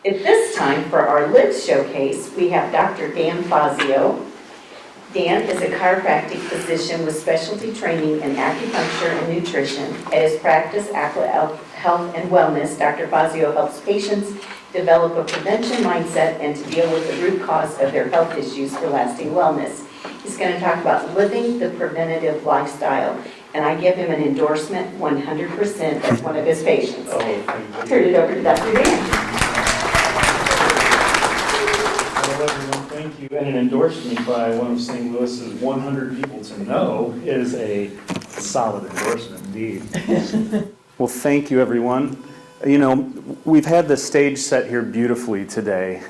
At this time, for our Live Showcase, we have Dr. Dan Fazio. Dan is a chiropractic physician with specialty training in acupuncture and nutrition. At his practice, Aqua Health and Wellness, Dr. Fazio helps patients develop a prevention mindset and to deal with the root cause of their health issues for lasting wellness. He's going to talk about living the preventative lifestyle, and I give him an endorsement 100% as one of his patients. Turn it over to Dr. Dan. Hello everyone, thank you. And an endorsement by one of St. Louis's 100 people to know is a solid endorsement indeed. Well, thank you everyone. You know, we've had the stage set here beautifully today,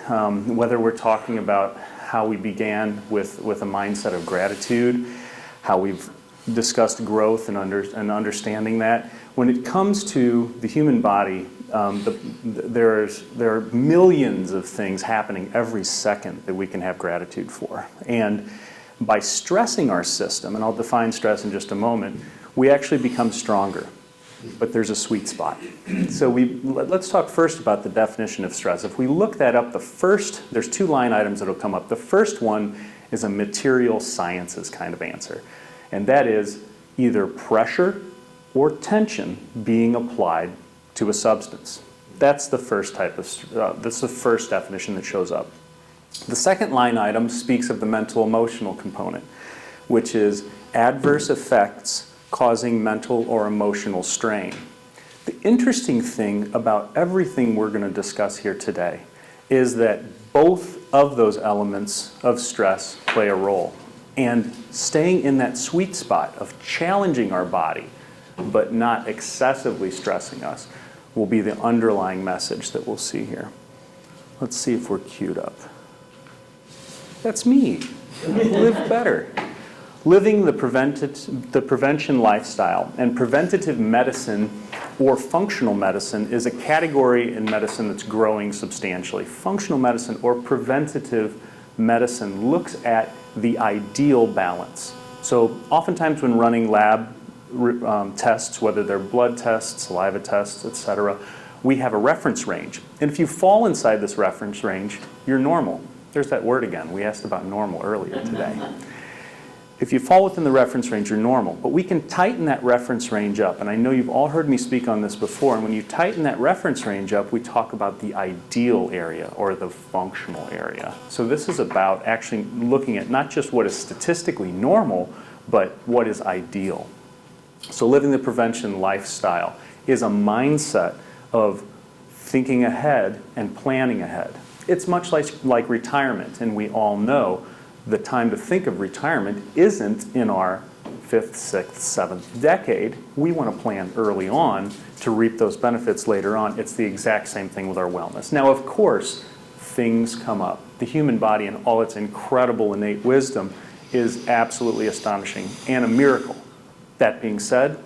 whether we're talking about how we began with a mindset of gratitude, how we've discussed growth and understanding that. When it comes to the human body, there are millions of things happening every second that we can have gratitude for. And by stressing our system, and I'll define stress in just a moment, we actually become stronger. But there's a sweet spot. So let's talk first about the definition of stress. If we look that up, there's two line items that will come up. The first one is a material sciences kind of answer. And that is either pressure or tension being applied to a substance. That's the first that's the first definition that shows up. The second line item speaks of the mental emotional component, which is adverse effects causing mental or emotional strain. The interesting thing about everything we're going to discuss here today is that both of those elements of stress play a role. And staying in that sweet spot of challenging our body but not excessively stressing us will be the underlying message that we'll see here. Let's see if we're queued up. That's me. Live better. Living the prevention lifestyle. And preventative medicine or functional medicine is a category in medicine that's growing substantially. Functional medicine or preventative medicine looks at the ideal balance. So oftentimes when running lab tests, whether they're blood tests, saliva tests, etc., we have a reference range. And if you fall inside this reference range, you're normal. There's that word again. We asked about normal earlier today. If you fall within the reference range, you're normal. But we can tighten that reference range up. And I know you've all heard me speak on this before. And when you tighten that reference range up, we talk about the ideal area or the functional area. So this is about actually looking at not just what is statistically normal, but what is ideal. So living the prevention lifestyle is a mindset of thinking ahead and planning ahead. It's much like retirement. And we all know the time to think of retirement isn't in our 5th, 6th, 7th decade. We want to plan early on to reap those benefits later on. It's the exact same thing with our wellness. Now, of course, things come up. The human body and all its incredible innate wisdom is absolutely astonishing and a miracle. That being said,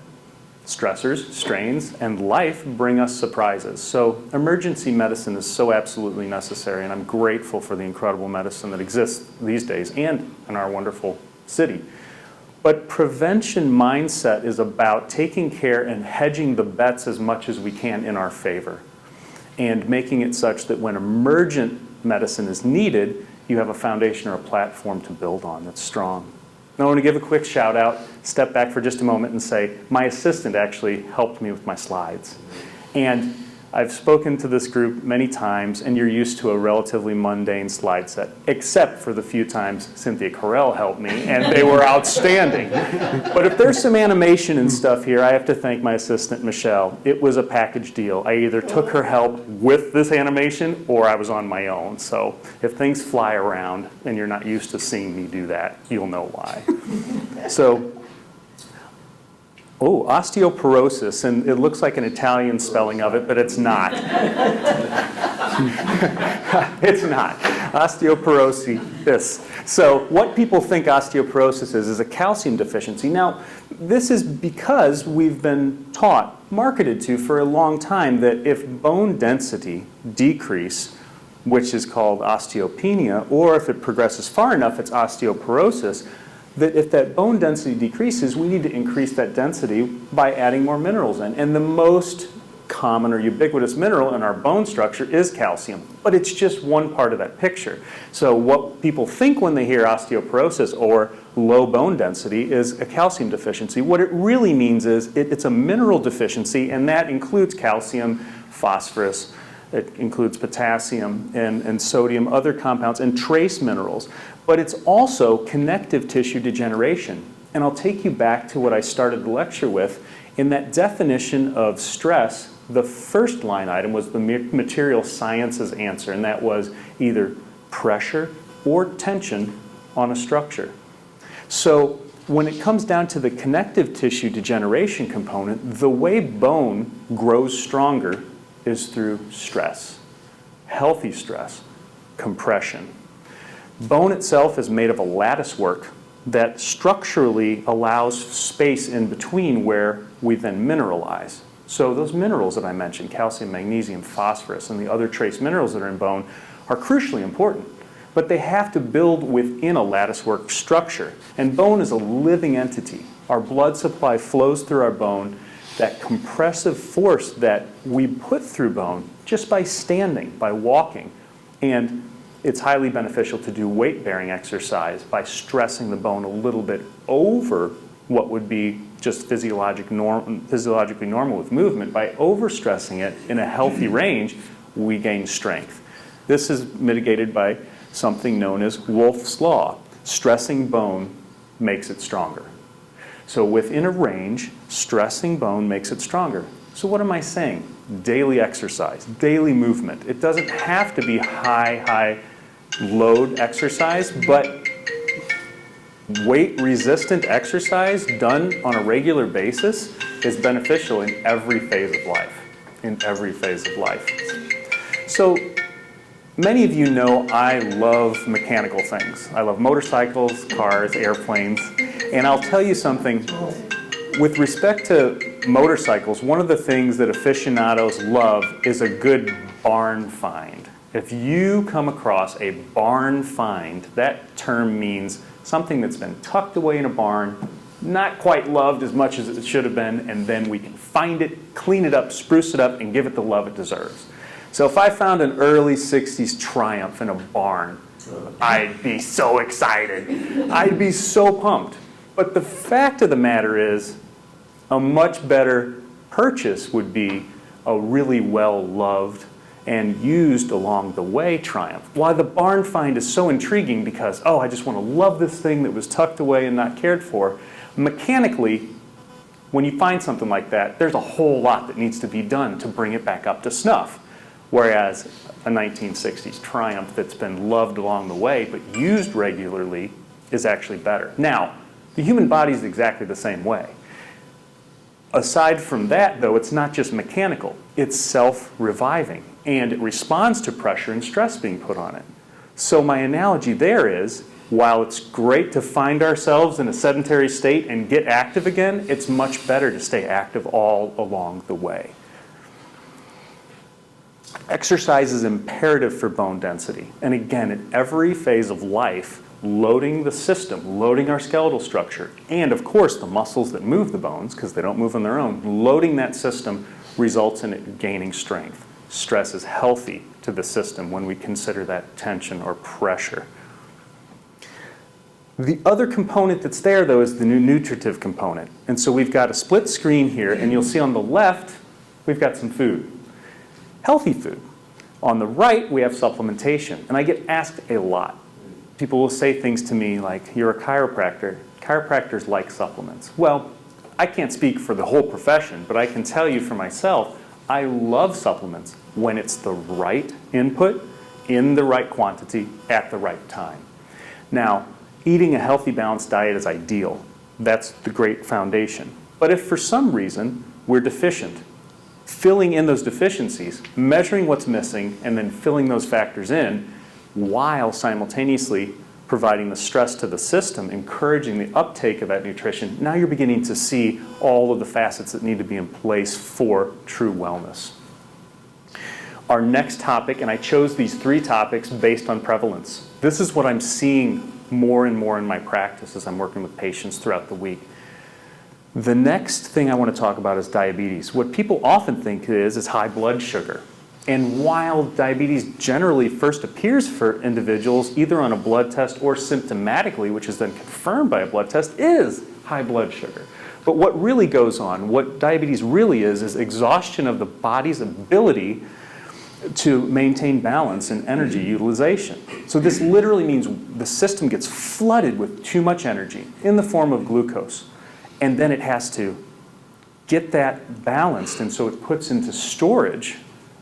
stressors, strains, and life bring us surprises. So emergency medicine is so absolutely necessary, and I'm grateful for the incredible medicine that exists these days and in our wonderful city. But prevention mindset is about taking care and hedging the bets as much as we can in our favor and making it such that when emergent medicine is needed, you have a foundation or a platform to build on that's strong. Now I want to give a quick shout out, step back for just a moment and say, my assistant actually helped me with my slides. And I've spoken to this group many times, and you're used to a relatively mundane slide set, except for the few times Cynthia Carell helped me, and they were outstanding. But if there's some animation and stuff here, I have to thank my assistant, Michelle. It was a package deal. I either took her help with this animation, or I was on my own. So if things fly around, and you're not used to seeing me do that, you'll know why. So, osteoporosis, and it looks like an Italian spelling of it, but it's not. It's not. Osteoporosis. So what people think osteoporosis is a calcium deficiency. Now, this is because we've been taught, marketed to for a long time, that if bone density decrease, which is called osteopenia, or if it progresses far enough, it's osteoporosis, that if that bone density decreases, we need to increase that density by adding more minerals in. And the most common or ubiquitous mineral in our bone structure is calcium, but it's just one part of that picture. So what people think when they hear osteoporosis or low bone density is a calcium deficiency. What it really means is it's a mineral deficiency, and that includes calcium, phosphorus, it includes potassium and sodium, other compounds, and trace minerals. But it's also connective tissue degeneration. And I'll take you back to what I started the lecture with. In that definition of stress, the first line item was the material sciences answer, and that was either pressure or tension on a structure. So when it comes down to the connective tissue degeneration component, the way bone grows stronger is through stress, healthy stress, compression. Bone itself is made of a lattice work that structurally allows space in between where we then mineralize. So those minerals that I mentioned, calcium, magnesium, phosphorus, and the other trace minerals that are in bone are crucially important, but they have to build within a lattice work structure. And bone is a living entity. Our blood supply flows through our bone. That compressive force that we put through bone just by standing, by walking. And it's highly beneficial to do weight-bearing exercise by stressing the bone a little bit over what would be just physiologically normal with movement. By overstressing it in a healthy range, we gain strength. This is mitigated by something known as Wolff's Law. Stressing bone makes it stronger. So within a range, stressing bone makes it stronger. So what am I saying? Daily exercise, daily movement. It doesn't have to be high load exercise, but weight-resistant exercise done on a regular basis is beneficial in every phase of life. So many of you know I love mechanical things. I love motorcycles, cars, airplanes. And I'll tell you something, with respect to motorcycles, one of the things that aficionados love is a good barn find. If you come across a barn find, that term means something that's been tucked away in a barn, not quite loved as much as it should have been, and then we can find it, clean it up, spruce it up, and give it the love it deserves. So if I found an early 60s Triumph in a barn, I'd be so excited. I'd be so pumped. But the fact of the matter is, a much better purchase would be a really well-loved and used along the way Triumph. Why the barn find is so intriguing because, oh, I just want to love this thing that was tucked away and not cared for. Mechanically, when you find something like that, there's a whole lot that needs to be done to bring it back up to snuff. Whereas a 1960s Triumph that's been loved along the way but used regularly is actually better. Now, the human body is exactly the same way. Aside from that, though, it's not just mechanical. It's self-reviving, and it responds to pressure and stress being put on it. So my analogy there is, while it's great to find ourselves in a sedentary state and get active again, it's much better to stay active all along the way. Exercise is imperative for bone density. And again, at every phase of life, loading the system, loading our skeletal structure, and of course the muscles that move the bones, because they don't move on their own, loading that system results in it gaining strength. Stress is healthy to the system when we consider that tension or pressure. The other component that's there, though, is the nutritive component. And so we've got a split screen here, and you'll see on the left, we've got some food. Healthy food. On the right, we have supplementation. And I get asked a lot. People will say things to me like, you're a chiropractor. Chiropractors like supplements. Well, I can't speak for the whole profession, but I can tell you for myself, I love supplements when it's the right input, in the right quantity, at the right time. Now, eating a healthy, balanced diet is ideal. That's the great foundation. But if for some reason we're deficient, filling in those deficiencies, measuring what's missing, and then filling those factors in, while simultaneously providing the stress to the system, encouraging the uptake of that nutrition, now you're beginning to see all of the facets that need to be in place for true wellness. Our next topic, and I chose these 3 topics based on prevalence. This is what I'm seeing more and more in my practice as I'm working with patients throughout the week. The next thing I want to talk about is diabetes. What people often think is high blood sugar. And while diabetes generally first appears for individuals either on a blood test or symptomatically, which is then confirmed by a blood test, is high blood sugar. But what really goes on, what diabetes really is exhaustion of the body's ability to maintain balance and energy utilization. So this literally means the system gets flooded with too much energy in the form of glucose. And then it has to get that balanced, and so it puts into storage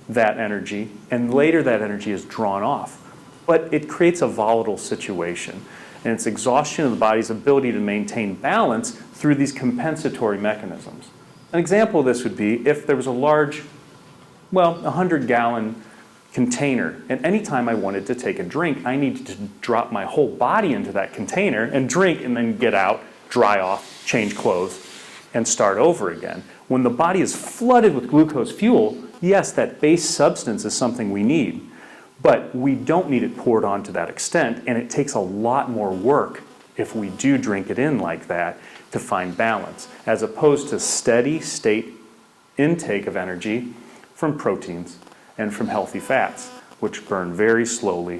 that energy, and later that energy is drawn off. But it creates a volatile situation, and it's exhaustion of the body's ability to maintain balance through these compensatory mechanisms. An example of this would be if there was a large, 100-gallon container, and anytime I wanted to take a drink, I needed to drop my whole body into that container and drink, and then get out, dry off, change clothes, and start over again. When the body is flooded with glucose fuel, yes, that base substance is something we need, but we don't need it poured on to that extent, and it takes a lot more work if we do drink it in like that to find balance, as opposed to steady state intake of energy from proteins and from healthy fats, which burn very slowly,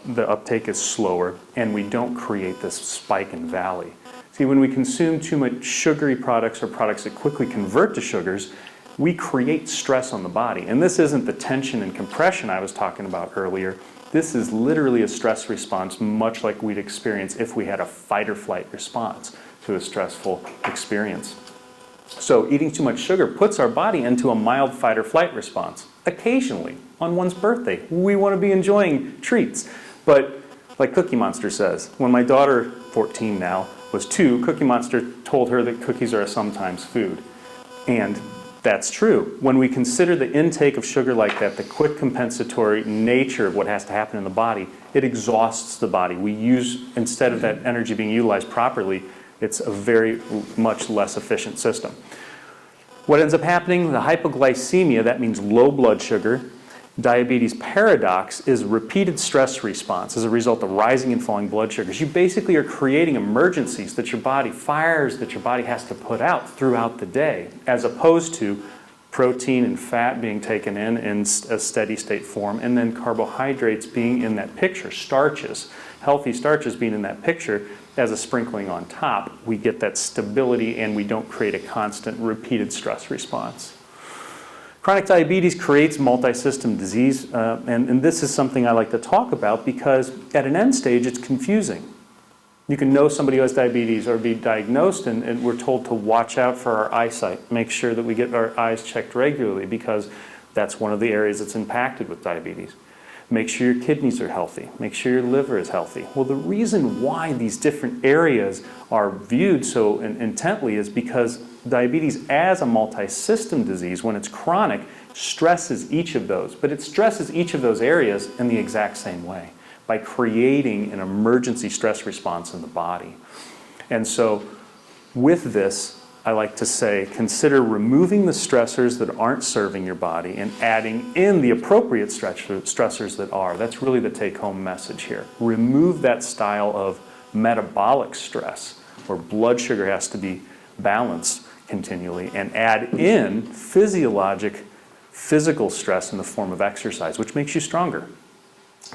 the uptake is slower, and we don't create this spike and valley. See, when we consume too much sugary products or products that quickly convert to sugars, we create stress on the body. And this isn't the tension and compression I was talking about earlier. This is literally a stress response, much like we'd experience if we had a fight or flight response to a stressful experience. So eating too much sugar puts our body into a mild fight or flight response. Occasionally, on one's birthday, we want to be enjoying treats. But like Cookie Monster says, when my daughter, 14 now, was 2, Cookie Monster told her that cookies are a sometimes food. And that's true. When we consider the intake of sugar like that, the quick compensatory nature of what has to happen in the body, it exhausts the body. We use, instead of that energy being utilized properly, it's a very much less efficient system. What ends up happening, the hypoglycemia, that means low blood sugar, diabetes paradox, is repeated stress response as a result of rising and falling blood sugars. You basically are creating emergencies that your body, fires that your body has to put out throughout the day, as opposed to protein and fat being taken in a steady state form, and then carbohydrates being in that picture, starches, healthy starches being in that picture as a sprinkling on top. We get that stability, and we don't create a constant repeated stress response. Chronic diabetes creates multi-system disease, and this is something I like to talk about because at an end stage it's confusing. You can know somebody who has diabetes or be diagnosed, and we're told to watch out for our eyesight, make sure that we get our eyes checked regularly because that's one of the areas that's impacted with diabetes. Make sure your kidneys are healthy. Make sure your liver is healthy. Well, the reason why these different areas are viewed so intently is because diabetes as a multi-system disease, when it's chronic, stresses each of those. But it stresses each of those areas in the exact same way by creating an emergency stress response in the body. And so with this, I like to say, consider removing the stressors that aren't serving your body and adding in the appropriate stressors that are. That's really the take-home message here. Remove that style of metabolic stress where blood sugar has to be balanced continually, and add in physical stress in the form of exercise, which makes you stronger.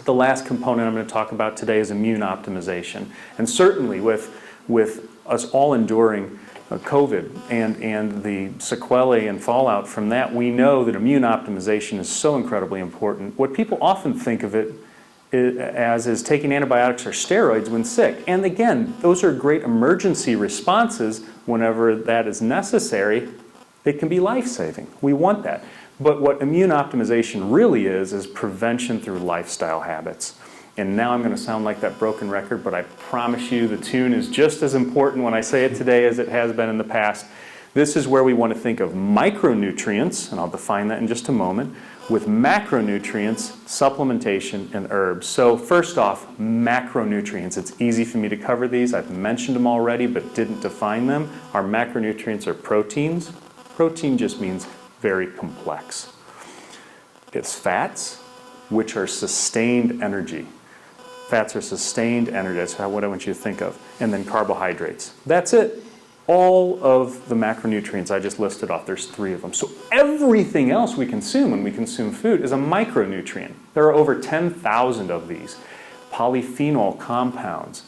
The last component I'm going to talk about today is immune optimization. And certainly with us all enduring COVID and the sequelae and fallout from that, we know that immune optimization is so incredibly important. What people often think of it as is taking antibiotics or steroids when sick. And again, those are great emergency responses whenever that is necessary. It can be life-saving. We want that. But what immune optimization really is prevention through lifestyle habits. And now I'm going to sound like that broken record, but I promise you the tune is just as important when I say it today as it has been in the past. This is where we want to think of micronutrients, and I'll define that in just a moment, with macronutrients, supplementation, and herbs. So first off, macronutrients. It's easy for me to cover these. I've mentioned them already, but didn't define them. Our macronutrients are proteins. Protein just means very complex. It's fats, which are sustained energy. Fats are sustained energy. That's what I want you to think of. And then carbohydrates. That's it. all of the macronutrients I just listed off, there's 3 of them. So everything else we consume when we consume food is a micronutrient. There are over 10,000 of these. Polyphenol compounds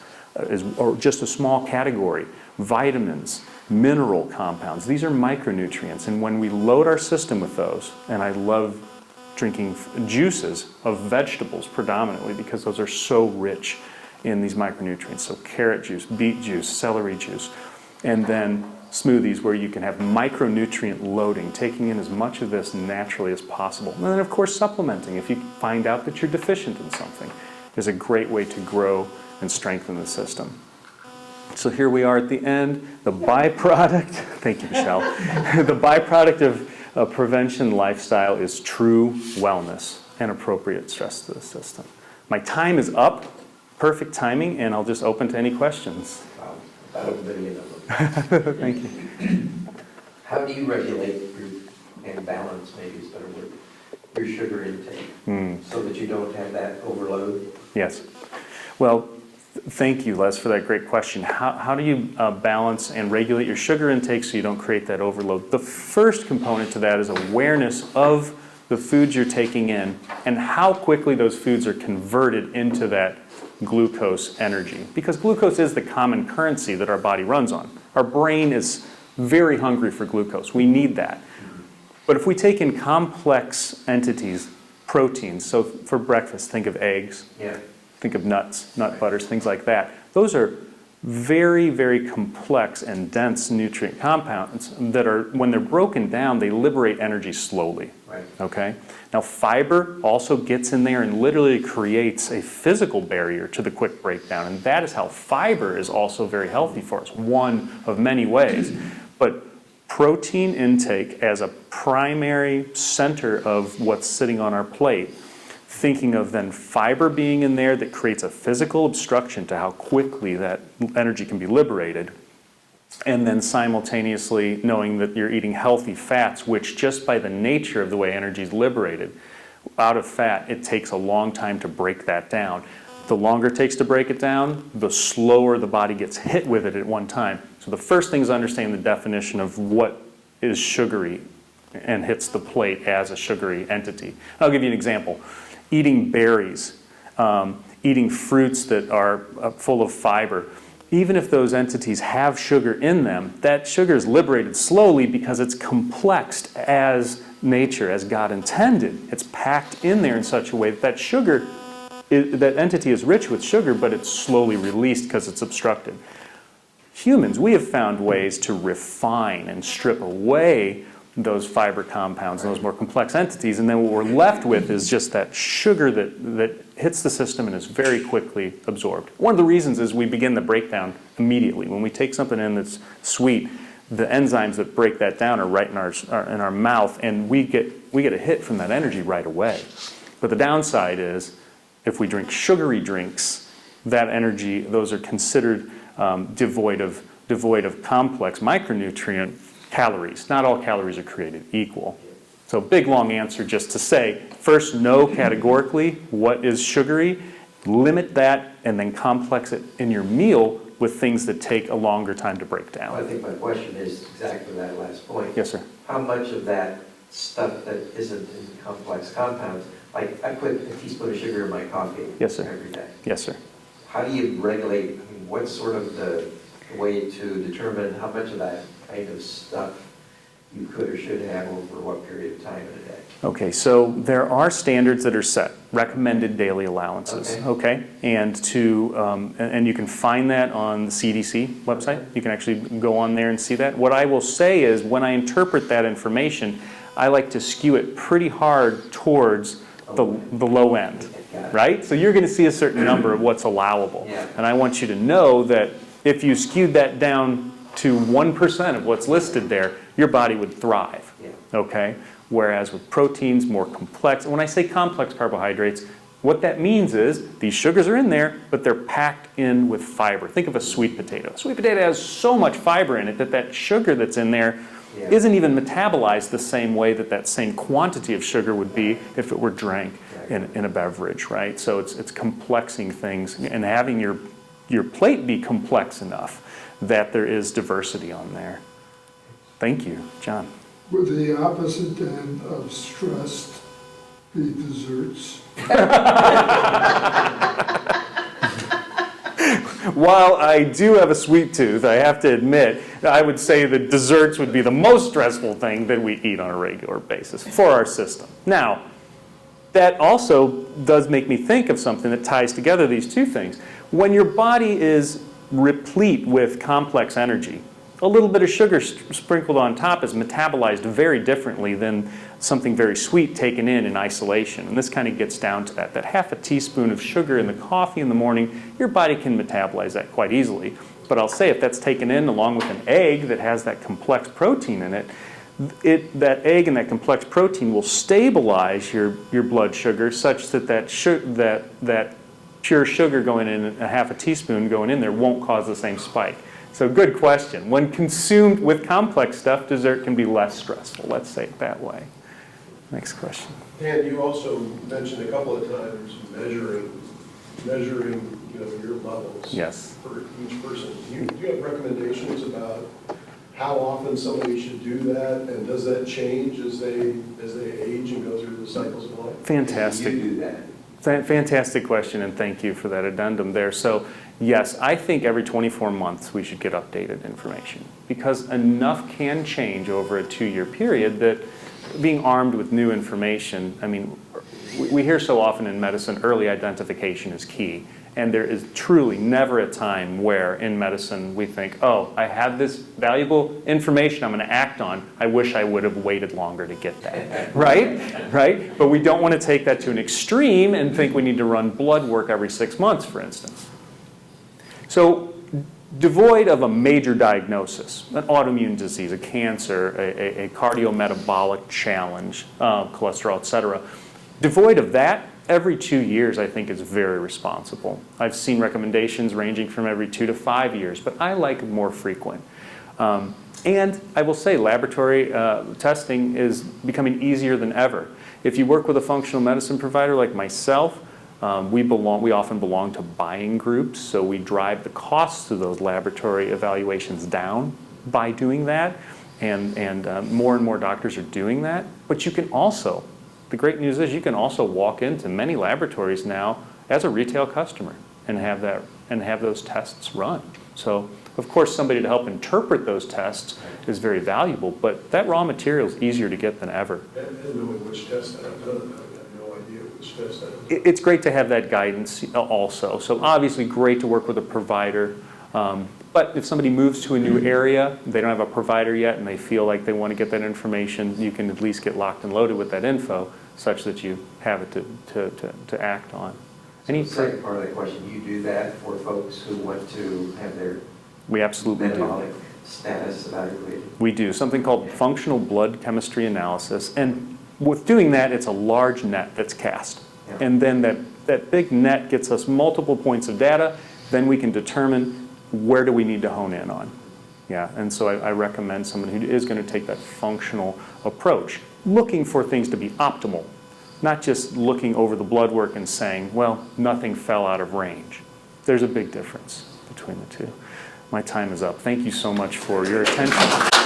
or just a small category. Vitamins, mineral compounds, these are micronutrients. And when we load our system with those, and I love drinking juices of vegetables predominantly because those are so rich in these micronutrients. So carrot juice, beet juice, celery juice, and then smoothies where you can have micronutrient loading, taking in as much of this naturally as possible. And then of course supplementing if you find out that you're deficient in something is a great way to grow and strengthen the system. So here we are at the end. The byproduct, thank you, Michelle. The byproduct of prevention lifestyle is true wellness and appropriate stress to the system. My time is up, perfect timing, and I'll just open to any questions. Wow, about 1 million of them. Thank you. How do you regulate and balance, maybe is a better word, your sugar intake so that you don't have that overload? Yes. Well, thank you, Les, for that great question. How do you balance and regulate your sugar intake so you don't create that overload? The first component to that is awareness of the foods you're taking in and how quickly those foods are converted into that glucose energy. Because glucose is the common currency that our body runs on. Our brain is very hungry for glucose. We need that. But if we take in complex entities, proteins, so for breakfast, think of eggs. Yeah. Think of nuts, nut butters, things like that. Those are very, very complex and dense nutrient compounds that are, when they're broken down, they liberate energy slowly. Right. Okay? Now, fiber also gets in there and literally creates a physical barrier to the quick breakdown, and that is how fiber is also very healthy for us, one of many ways. But protein intake as a primary center of what's sitting on our plate, thinking of then fiber being in there that creates a physical obstruction to how quickly that energy can be liberated, and then simultaneously knowing that you're eating healthy fats, which just by the nature of the way energy is liberated out of fat, it takes a long time to break that down. The longer it takes to break it down, the slower the body gets hit with it at one time. So the first thing is understanding the definition of what is sugary and hits the plate as a sugary entity. I'll give you an example. Eating berries, eating fruits that are full of fiber, even if those entities have sugar in them, that sugar is liberated slowly because it's complexed as nature, as God intended. It's packed in there in such a way that sugar, that entity is rich with sugar, but it's slowly released because it's obstructed. Humans, we have found ways to refine and strip away those fiber compounds, those more complex entities, and then what we're left with is just that sugar that hits the system and is very quickly absorbed. One of the reasons is we begin the breakdown immediately. When we take something in that's sweet, the enzymes that break that down are right in our mouth, and we get a hit from that energy right away. But the downside is, if we drink sugary drinks, that energy, those are considered devoid of complex micronutrient calories. Not all calories are created equal. So big long answer just to say, first know categorically what is sugary, limit that, and then complex it in your meal with things that take a longer time to break down. Well, I think my question is exactly that last point. Yes, sir. How much of that stuff that isn't in complex compounds, like I put a teaspoon of sugar in my coffee Yes, sir. every day. Yes, sir. How do you regulate, I mean, what's sort of the way to determine how much of that kind of stuff you could or should have over what period of time in a day? Okay, so there are standards that are set, recommended daily allowances. Okay, and and you can find that on the CDC website. You can actually go on there and see that. What I will say is, when I interpret that information, I like to skew it pretty hard towards the low end, right? So you're going to see a certain number of what's allowable, and I want you to know that if you skewed that down to 1% of what's listed there, your body would thrive, okay? Whereas with proteins, more complex, and when I say complex carbohydrates, what that means is these sugars are in there, but they're packed in with fiber. Think of a sweet potato. A sweet potato has so much fiber in it that sugar that's in there isn't even metabolized the same way that same quantity of sugar would be if it were drank in a beverage, right? So it's complexing things, and having your your plate be complex enough that there is diversity on there. Thank you, John. Would the opposite end of stressed be desserts? While I do have a sweet tooth, I have to admit, I would say that desserts would be the most stressful thing that we eat on a regular basis for our system. Now, that also does make me think of something that ties together these two things. When your body is replete with complex energy, a little bit of sugar sprinkled on top is metabolized very differently than something very sweet taken in isolation. And this kind of gets down to that half a teaspoon of sugar in the coffee in the morning, your body can metabolize that quite easily. But I'll say if that's taken in along with an egg that has that complex protein in it, that egg and that complex protein will stabilize your blood sugar such that that pure sugar going in, a half a teaspoon going in there, won't cause the same spike. So good question. When consumed with complex stuff, dessert can be less stressful. Let's say it that way. Next question. Dan, you also mentioned a couple of times measuring your levels. Yes. For each person. Do you have recommendations about how often somebody should do that, and does that change as they age and go through the cycles of life? Fantastic. You do that. Fantastic question, and thank you for that addendum there. So yes, I think every 24 months we should get updated information, because enough can change over a 2-year period that being armed with new information, I mean, we hear so often in medicine early identification is key, and there is truly never a time where in medicine we think, oh, I have this valuable information I'm going to act on. I wish I would have waited longer to get that, right? But we don't want to take that to an extreme and think we need to run blood work every 6 months, for instance. So devoid of a major diagnosis, an autoimmune disease, a cancer, a cardiometabolic challenge, cholesterol, et cetera, devoid of that, every 2 years I think is very responsible. I've seen recommendations ranging from every 2 to 5 years, but I like more frequent. And I will say laboratory testing is becoming easier than ever. If you work with a functional medicine provider like myself, we often belong to buying groups, so we drive the costs of those laboratory evaluations down by doing that, and more doctors are doing that. But you can also, the great news is you can also walk into many laboratories now as a retail customer and have those tests run. So of course somebody to help interpret those tests is very valuable, but that raw material is easier to get than ever. And knowing which test I've done, I have no idea which test I've done. It's great to have that guidance also. So obviously great to work with a provider. But if somebody moves to a new area, they don't have a provider yet, and they feel like they want to get that information, you can at least get locked and loaded with that info such that you have it to act on. The second part of that question, you do that for folks who want to have their We absolutely do. metabolic status evaluated? We do something called functional blood chemistry analysis, and with doing that, it's a large net that's cast. Yeah. And then that big net gets us multiple points of data, then we can determine where do we need to hone in on. Yeah, and so I recommend someone who is going to take that functional approach, looking for things to be optimal, not just looking over the blood work and saying, well, nothing fell out of range. There's a big difference between the two. My time is up. Thank you so much for your attention.